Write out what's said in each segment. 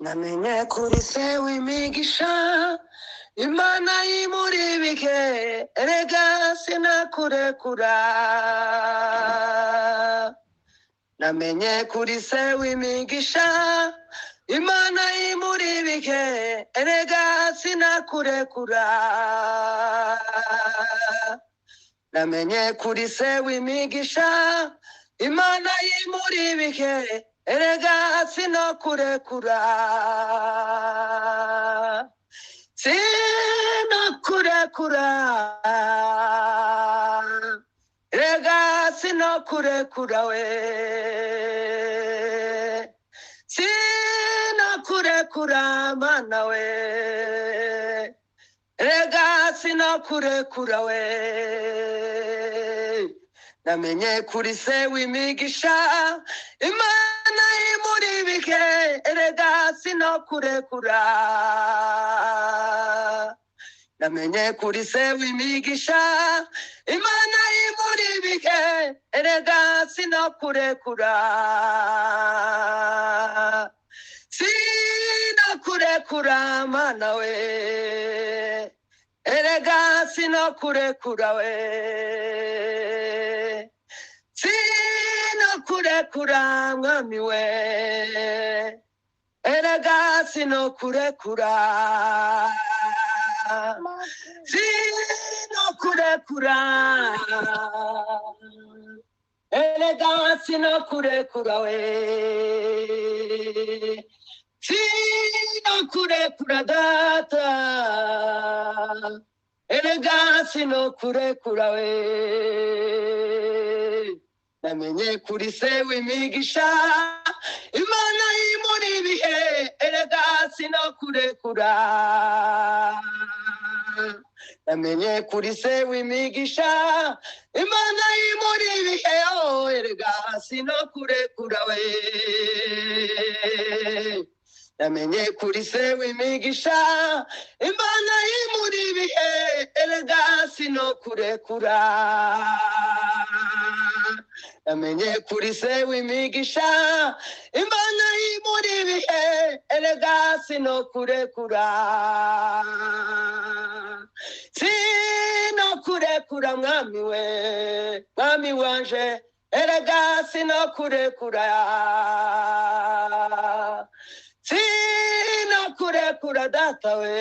namenye kuri se w'imigisha Imana y'imuribike erega sinakurekura namenye kuri se w'imigisha Imana y'imuribike erega sinakurekura namenye kuri se w'imigisha Imana y'imuribike erega sinakurekura sinakurekura erega sinakurekura we sinakurekura mana we erega sinakurekura we namenye kuri se w'imigisha Imana y'imuribike erega sinakurekura namenye kuri se w'imigisha Imana y'imuribike erega sinakurekura sinakurekura mana we erega sinakurekura we sinakurekura mwami we erega sinakurekura sinakurekura erega sinakurekura we sinakurekura data erega sinakurekura we namenye kuri se w'imigisha Imana y'imuribihe erega sinakurekura namenye kuri se w'imigisha Imana y'imuribihe erega sinakurekura we namenye kuri se w'imigisha Imana y'imuribihe erega sinakurekura namenye kuri se w'imigisha Imana y'imuribihe erega sinakurekura sinakurekura mwami we mwami wanje erega sinakurekura sinakurekura data we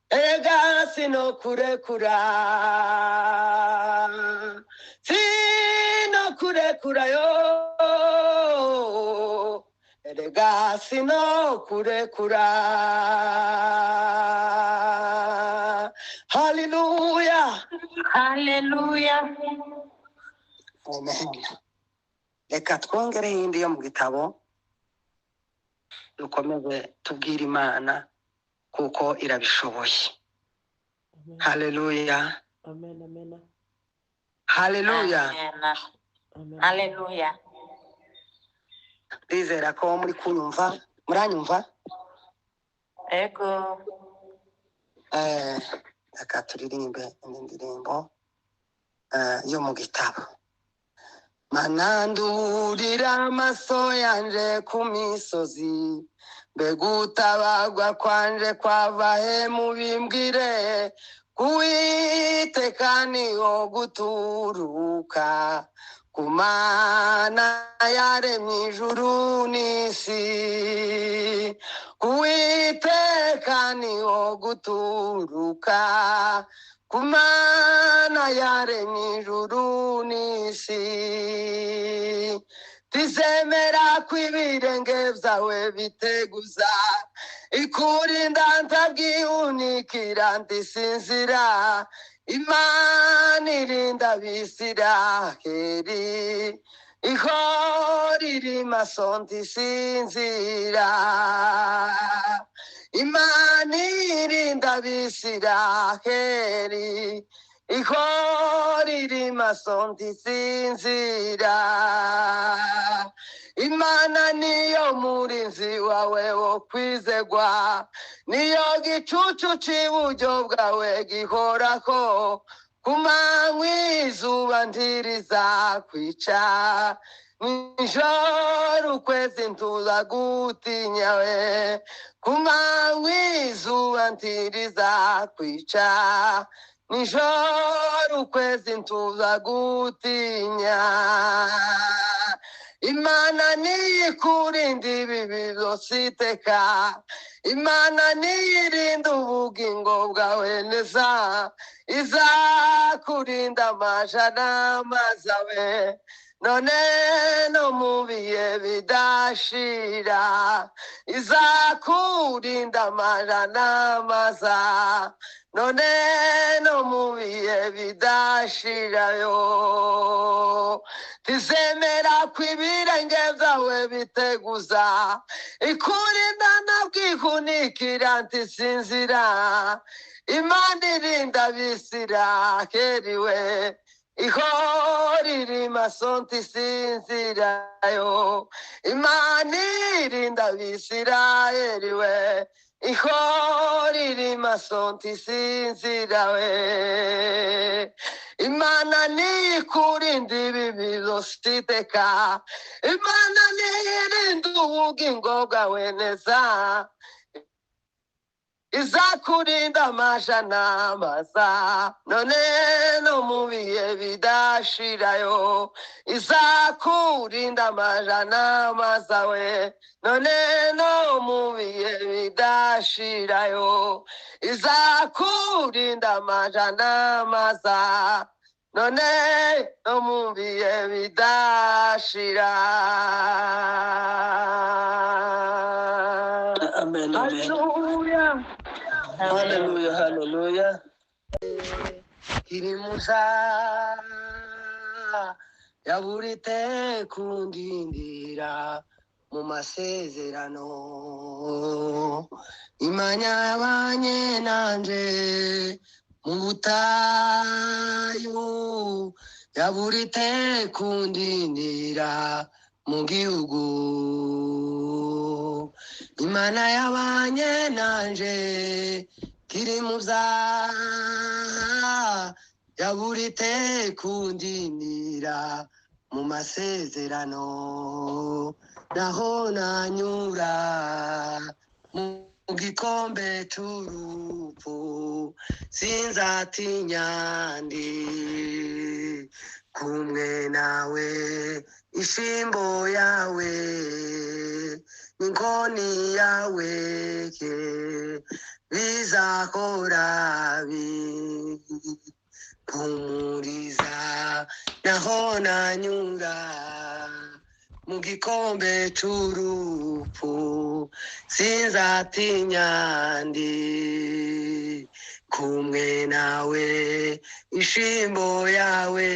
erega sinakurekura sinakurekura yo erega sinakurekura hallelujah Hallelujah. amen reka twongere iyindi yo mu gitabo dukomeze tubwire Imana kuko irabishoboye hallelujah Amen, amen, hallelujah amen. Hallelujah. ndizera ko muri kunyumva muranyumva Ego. reka turirimbe indi ndirimbo yo mu gitabo manandurira amaso yanje ku misozi mbega utabagwa kwanje kwava he mubimbwire kuwiteka niho guturuka ku Mana yaremye ijuru n'isi kuwiteka niho guturuka ku Mana yaremye ijuru n'isi tizemera ko ibirenge vyawe biteguza ikurinda ntabwihunikira ndisinzira Imana irinda Abisiraheli ihora iri maso ndisinzira Imana irinda Abisiraheli ihora iri maso ndisinzira Imana niyo murinzi wawe wo kwizegwa niyo gicucu c'iburyo bwawe gihorako ku manywa izuba ntiriza kwica nijoro ukwezi ntuzagutinya we, ku manywa izuba ntirizakwica, nijoro ukwezi ntuzagutinya. Imana niyikurinda ibibi byose iteka, Imana niyirinda ubugingo bwawe neza, izakurinda amajana mazawe, none no mu bihe bidashira, izakurinda amajana maza, none no mu bihe bidashirayo. Tizemera ko ibirenge byawe biteguza, ikurinda nabwihunikira ntisinzira, Imana irinda Abisiraheli we, ihora iri maso ntisinzirayo, Imana irinda Abisiraheli we, ihora iri maso ntisinzira we. Imana niyikurinda ibibi byose iteka, Imana niyirinda ubugingo bwawe neza, izakurinda amajana maza, none no mu bihe bidashirayo, izakurinda amajana maza we, none no mu bihe bidashirayo, izakurinda amajana maza, none no mu bihe bidashira. Amen, amen. Hallelujah. Hallelujah, hallelujah. Kirimuza yaburite kundindira mu masezerano, Imana yabanye nanje mu butayu, yaburite kundindira mu gihugu, Imana yabanye nanje kirimuza yaburite kundindira mu masezerano, naho nanyura mu gikombe c'urupfu sinzatinya, ndi kumwe nawe, ishimbo yawe n'inkoni yawe bizahora bimpumuriza, naho nanyura mu gikombe c'urupfu sinzatinya, ndi kumwe nawe, ishimbo yawe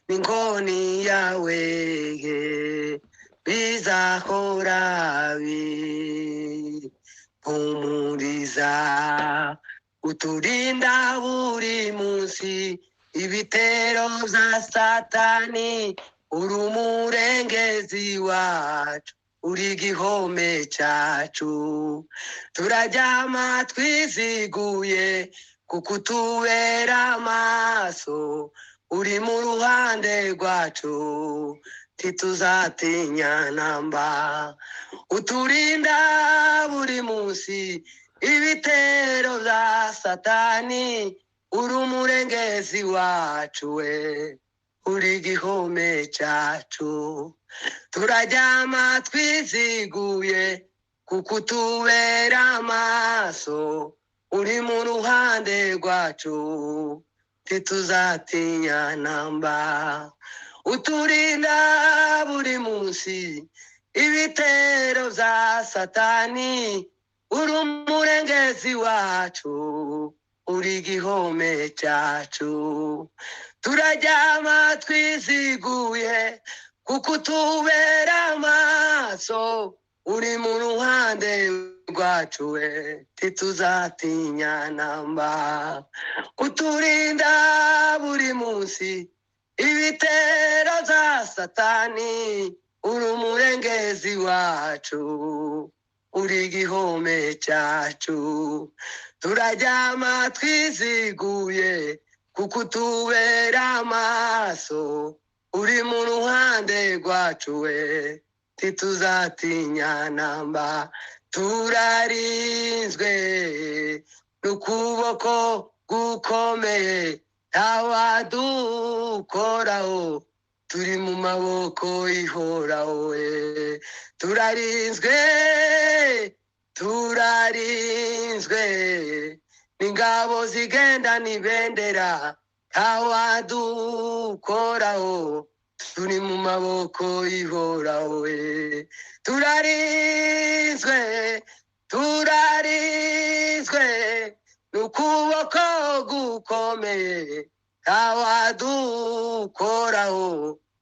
n'inkoni yawe bizahora bimpumuriza, uturinda buri munsi ibitero vya Satani, uri umurengezi wacu, uri igihome cacu, turaryama twiziguye kuko utubera amaso, uri mu ruhande rwacu tituzatinya namba, uturinda buri munsi ibitero vya Satani, uri umurengezi wacu we, uri igihome cacu, turaryama twiziguye kuko utubera amaso, uri mu ruhande rwacu tituzatinya namba, uturinda buri munsi ibitero vya Satani, uri umurengezi wacu, uri igihome cacu, turaryama twiziguye kuko utubera amaso, uri mu ruhande rwacu we tituzatinya namba, uturinda buri munsi ibitero vya Satani, uri umurengezi wacu, uri igihome cacu, turaryama twiziguye kuko utubera amaso, uri mu ruhande rwacu we ntituzatinya namba turarinzwe n'ukuboko gukomeye ntawadukoraho turi mu maboko ihoraho we turarinzwe n'ingabo zigenda n'ibendera ntawadukoraho turi mu maboko ihoraho we turarinzwe n'ukuboko gukomeye ntawadukoraho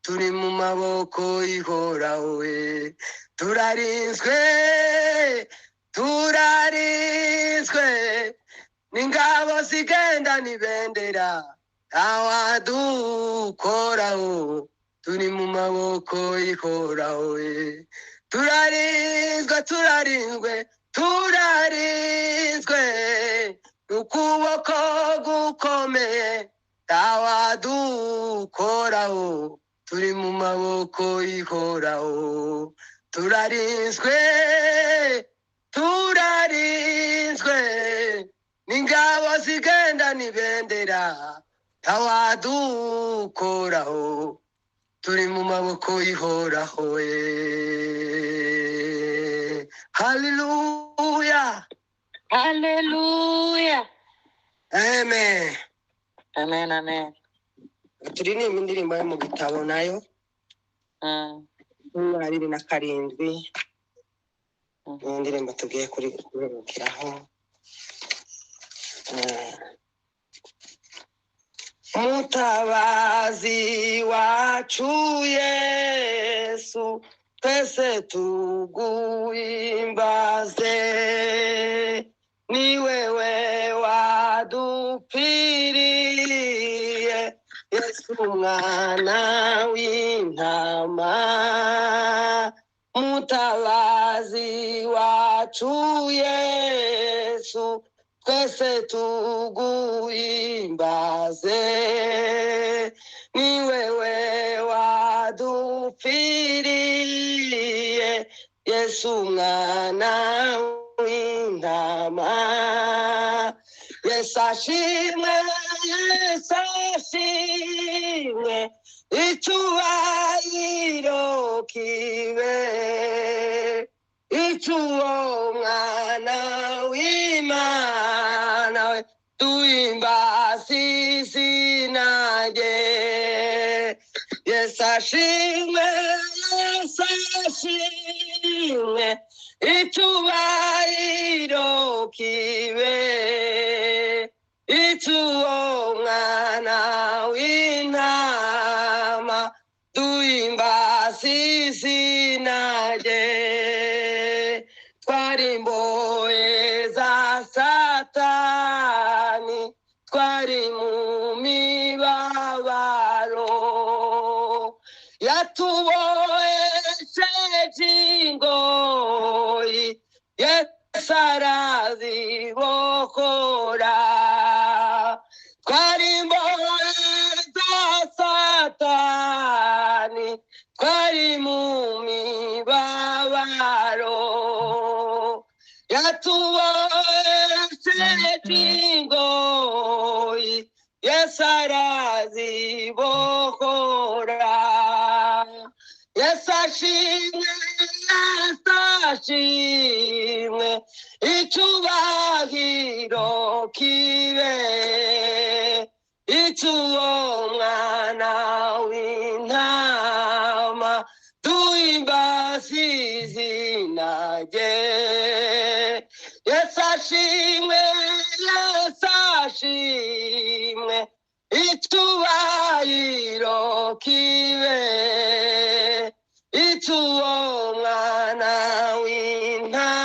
turi mu maboko ihoraho we turarinzwe n'ingabo zigenda n'ibendera ntawadukoraho turi mu maboko ihoraho we turarinzwe n'ukuboko gukomeye ntawadukoraho turi mu maboko ihoraho turarinzwe n'ingabo zigenda n'ibendera ntawadukoraho turi mu maboko ihoraho we haleluya Haleluya. amen Amen, amen. turirimba indirimbo yo mu gitabo nayo 27 indirimbo tugiye kurukiraho mutabazi wacu Yesu twese tuguhimbaze ni wewe wadupfiriye Yesu mwana w'intama mutabazi wacu Yesu twese tuguhimbaze ni wewe wadupfiriye Yesu mwana w'intama Yesu ashimwe icyubahiro kibe icy'uwo mwana w'Imana we duhimbaze izina rye Yesu ashimwe icyubahiro kibe icy'uwo mwana w'intama duhimbaze izina rye twari imbohe za Satani twari mu mibabaro yatubohesheje ingoyi Yesu arazibokora twari imbohe za Satani twari mu mibabaro yatubohesheje ingoyi Yesu arazibokora Yesu ashimwe icyubahiro kibe icy'uwo mwana w'intama duhimbaze izina rye Yesu ashimwe icyubahiro kibe icy'uwo mwana w'intama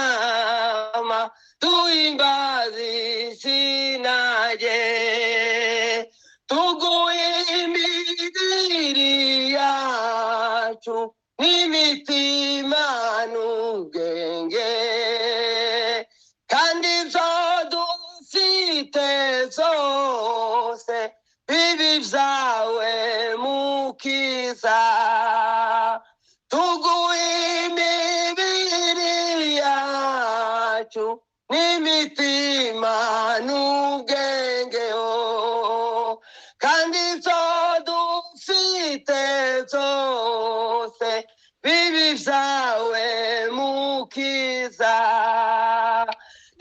duhimbaze izina rye tuguhimbire yacu n'imitima n'ubwenge kandi ibyo dufite zose bibi byawe mukiza yacu n'imitima n'ubwengeho kandi ibyo dufite byose bibi byawe mukiza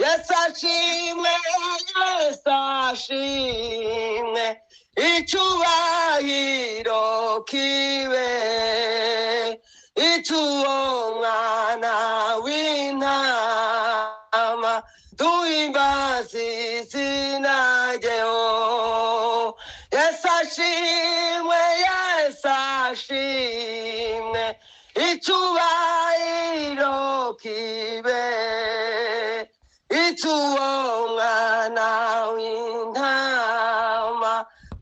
Yesu ashimwe Yesu ashimwe icyubahiro kibe icy'uwo mwana w'intama duhimbaze izina ryeho Yesu ashimwe Yesu ashimwe icyubahiro kibe icy'uwo mwana w'intama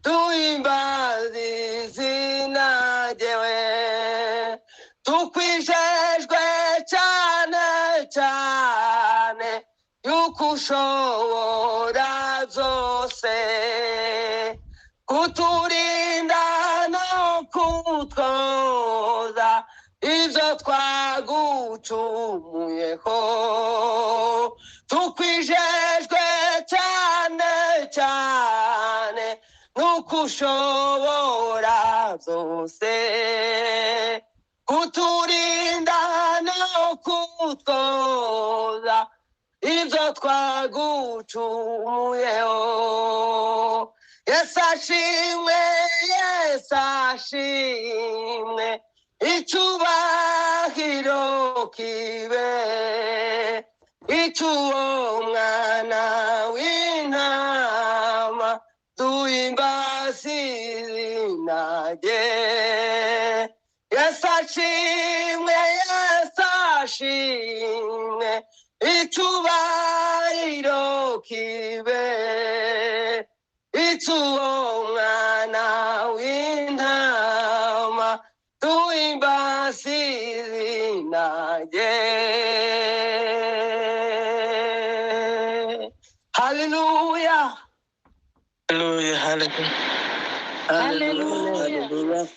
duhimbaze izina ryewe tukwijejwe cyane cyane yuko ushobora byose kuturinda no kutwoza ibyo twagucumuyeho tukwijejwe cyane cyane nuko ushobora byose kuturinda no kutwoza ibyo twagucumuyeho Yesu ashimwe Yesu ashimwe icyubahiro kibe icy'uwo mwana w'intama duhimbaze izina rye Yesu ashimwe Yesu ashimwe icyubahiro kibe icy'uwo mwana w'intama duhimbaze izina rye Hallelujah Hallelujah. Hallelujah. Hallelujah.